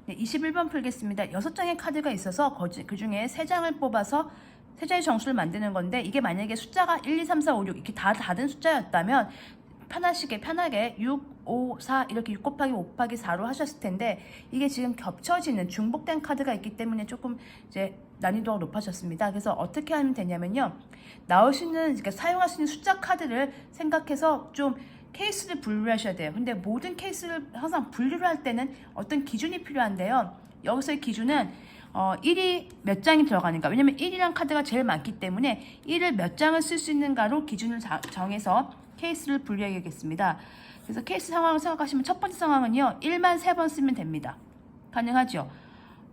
네, 21번 풀겠습니다. 6장의 카드가 있어서 그 중에 3장을 뽑아서 3자의 정수를 만드는 건데, 이게 만약에 숫자가 1, 2, 3, 4, 5, 6 이렇게 다 다른 숫자였다면 편하게 6, 5, 4 이렇게 6 곱하기 5 곱하기 4로 하셨을 텐데, 이게 지금 겹쳐지는 중복된 카드가 있기 때문에 조금 이제 난이도가 높아졌습니다. 그래서 어떻게 하면 되냐면요, 나올 수 있는, 그러니까 사용할 수 있는 숫자 카드를 생각해서 좀 케이스를 분류하셔야 돼요. 근데 모든 케이스를 항상 분류를 할 때는 어떤 기준이 필요한데요. 여기서의 기준은 1이 몇 장이 들어가는가. 왜냐면 1이란 카드가 제일 많기 때문에 1을 몇 장을 쓸 수 있는가로 기준을 정해서 케이스를 분류해야겠습니다. 그래서 케이스 상황을 생각하시면 첫 번째 상황은요, 1만 3번 쓰면 됩니다. 가능하죠?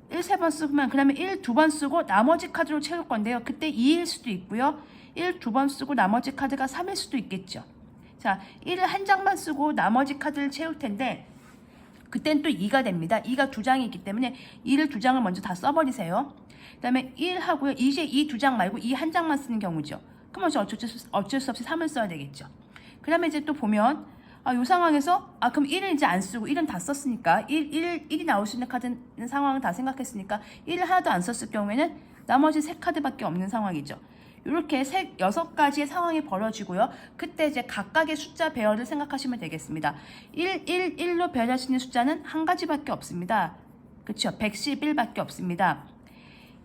1 3번 쓰면 그러면 1 2번 쓰고 나머지 카드로 채울 건데요. 그때 2일 수도 있고요. 1 2번 쓰고 나머지 카드가 3일 수도 있겠죠. 자, 1을 한 장만 쓰고 나머지 카드를 채울 텐데 그땐 또 2가 됩니다. 2가 2장이 있기 때문에 2를 2장을 먼저 다 써버리세요. 그 다음에 1 하고요. 이제 2 2장 말고 2 한 장만 쓰는 경우죠. 그럼 어쩔 수 없이 3을 써야 되겠죠. 그 다음에 이제 또 보면 이 상황에서 그럼 1은 이제 안 쓰고 1은 다 썼으니까 1이 나올 수 있는 카드 상황은 다 생각했으니까 1을 하나도 안 썼을 경우에는 나머지 3카드밖에 없는 상황이죠. 이렇게 6가지의 상황이 벌어지고요. 그때 이제 각각의 숫자 배열을 생각하시면 되겠습니다. 1로 배열할 수 있는 숫자는 한 가지밖에 없습니다. 그렇죠? 111밖에 없습니다.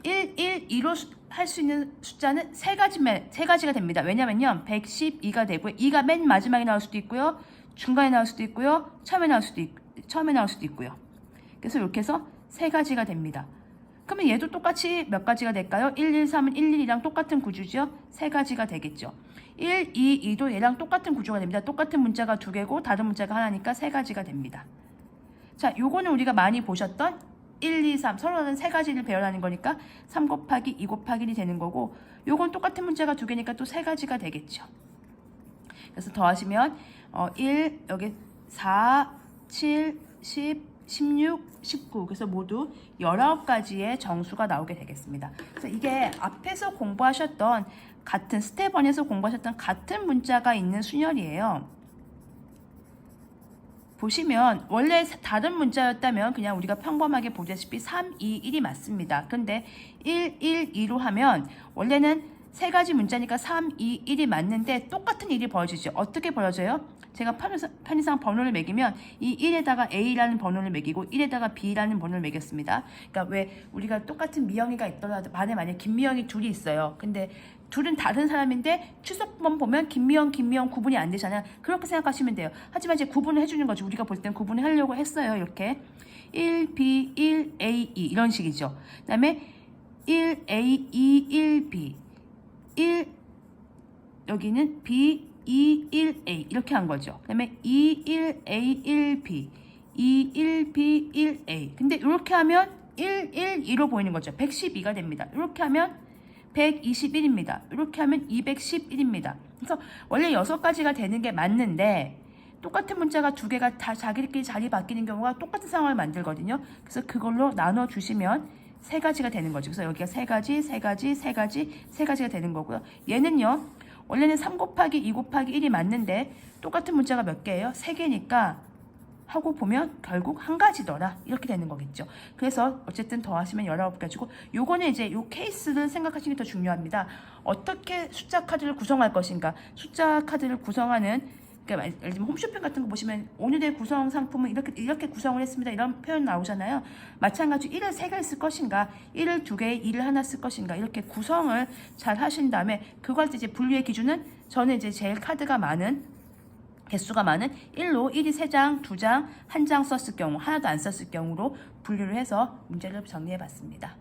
2로 할 수 있는 숫자는 3가지가 됩니다. 왜냐면요, 112가 되고요. 2가 맨 마지막에 나올 수도 있고요. 중간에 나올 수도 있고요. 처음에 나올 수도 있고요. 그래서 이렇게 해서 3가지가 됩니다. 그러면 얘도 똑같이 몇 가지가 될까요? 1, 1, 3은 1, 1이랑 똑같은 구조죠. 3가지가 되겠죠. 1, 2, 2도 얘랑 똑같은 구조가 됩니다. 똑같은 문자가 2개고 다른 문자가 하나니까 3가지가 됩니다. 자, 요거는 우리가 많이 보셨던 1, 2, 3 서로 다른 3가지를 배열하는 거니까 3 곱하기 2 곱하기 1이 되는 거고, 요건 똑같은 문자가 2개니까 또 3가지가 되겠죠. 그래서 더하시면 1, 여기 4, 7, 10, 16, 19 그래서 모두 19가지의 정수가 나오게 되겠습니다. 그래서 이게 앞에서 공부하셨던 같은 스텝 1에서 공부하셨던 같은 문자가 있는 순열이에요. 보시면 원래 다른 문자였다면 그냥 우리가 평범하게 보다시피 3, 2, 1이 맞습니다. 그런데 1, 1, 2로 하면 원래는 3가지 문자니까 3, 2, 1이 맞는데 똑같은 일이 벌어지죠. 어떻게 벌어져요? 제가 편의상 번호를 매기면 이 1에다가 A라는 번호를 매기고 1에다가 B라는 번호를 매겼습니다. 그러니까 왜 우리가 똑같은 미영이가 있더라도 반에 만약에 김미영이 둘이 있어요. 근데 둘은 다른 사람인데 출석번 보면 김미영 구분이 안 되잖아요. 그렇게 생각하시면 돼요. 하지만 이제 구분을 해주는 거죠. 우리가 볼 땐 구분을 하려고 했어요. 이렇게 1, B, 1, A, 2 이런 식이죠. 그 다음에 1, A, 2, 1, B 1, 여기는 B, 2, 1, A 이렇게 한 거죠. 그 다음에 2, 1, A, 1, B 2, 1, B, 1, A 근데 이렇게 하면 1, 1, 2로 보이는 거죠. 112가 됩니다. 이렇게 하면 121입니다. 이렇게 하면 211입니다. 그래서 원래 6가지가 되는 게 맞는데 똑같은 문자가 2개가 다 자기들끼리 자리 바뀌는 경우가 똑같은 상황을 만들거든요. 그래서 그걸로 나눠주시면 3가지가 되는 거죠. 그래서 여기가 3가지가 되는 거고요. 얘는요, 원래는 3 곱하기 2 곱하기 1이 맞는데 똑같은 문자가 몇 개예요? 3개니까 하고 보면 결국 한 가지더라 이렇게 되는 거겠죠. 그래서 어쨌든 더하시면 19가지고, 요거는 이제 요 케이스를 생각하시는 게 더 중요합니다. 어떻게 숫자 카드를 구성할 것인가. 숫자 카드를 구성하는, 그러니까 예를 들면 홈쇼핑 같은 거 보시면 오늘의 구성 상품은 이렇게 구성을 했습니다 이런 표현 나오잖아요. 마찬가지로 1을 3개 쓸 것인가 1을 2개 2를 하나 쓸 것인가 이렇게 구성을 잘 하신 다음에 그거 할 때 이제 분류의 기준은, 저는 이제 제일 카드가 많은 개수가 많은 1로 1이 3장, 2장, 1장 썼을 경우, 하나도 안 썼을 경우로 분류를 해서 문제를 정리해 봤습니다.